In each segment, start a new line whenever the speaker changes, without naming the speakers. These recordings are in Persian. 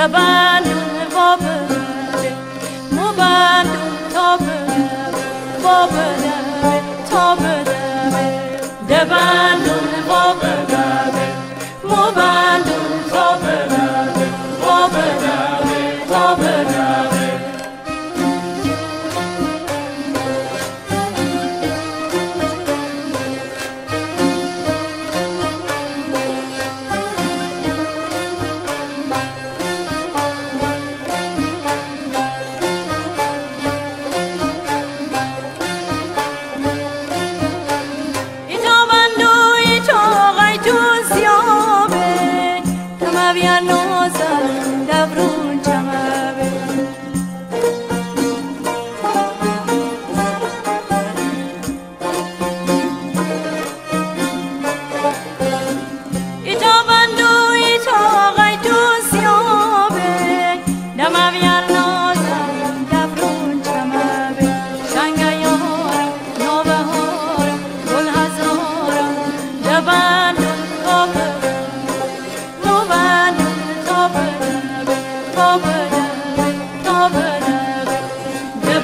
دبندون و بدبه مبندون تا بدبه و بدبه تا بدبه دبندون و بدبه مبندون تا بدبه و بدبه تا بدبه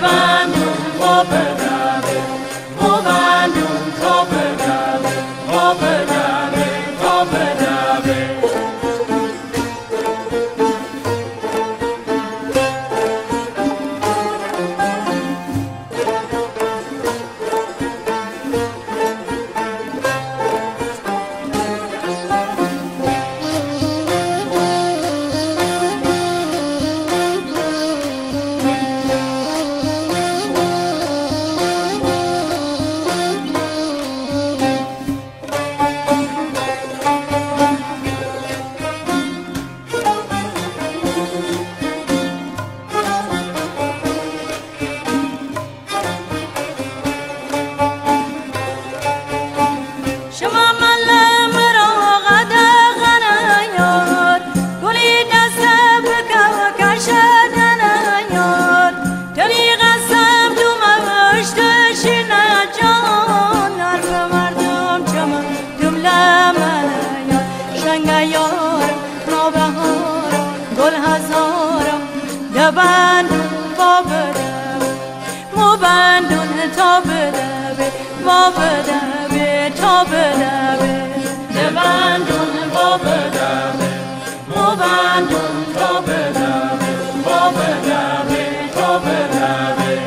دبندون و بدبه مبندون تا بدبه و بدبه تا بدبه دبندون و بدبه مبندون تا بدبه و بدبه تا بدبه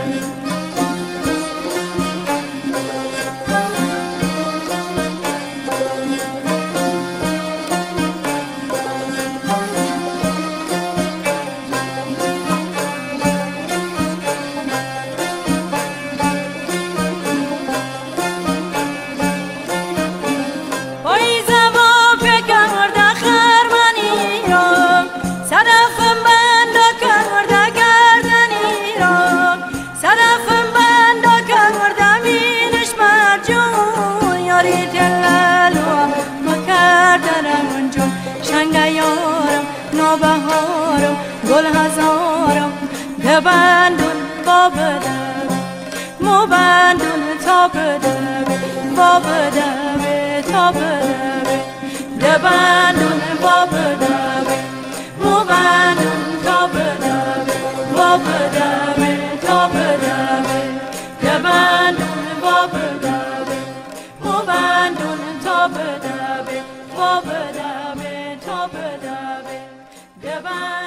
بهارم گل هزارم دبندون و بدبه مبندون تا بدبه و بدبه تا بدبه دبندون و بدبه مبندون تا بدبه و بدبه تا بدبه دبندون و بدبه مبندون تا بدبه و بدبه تا بدبه Goodbye.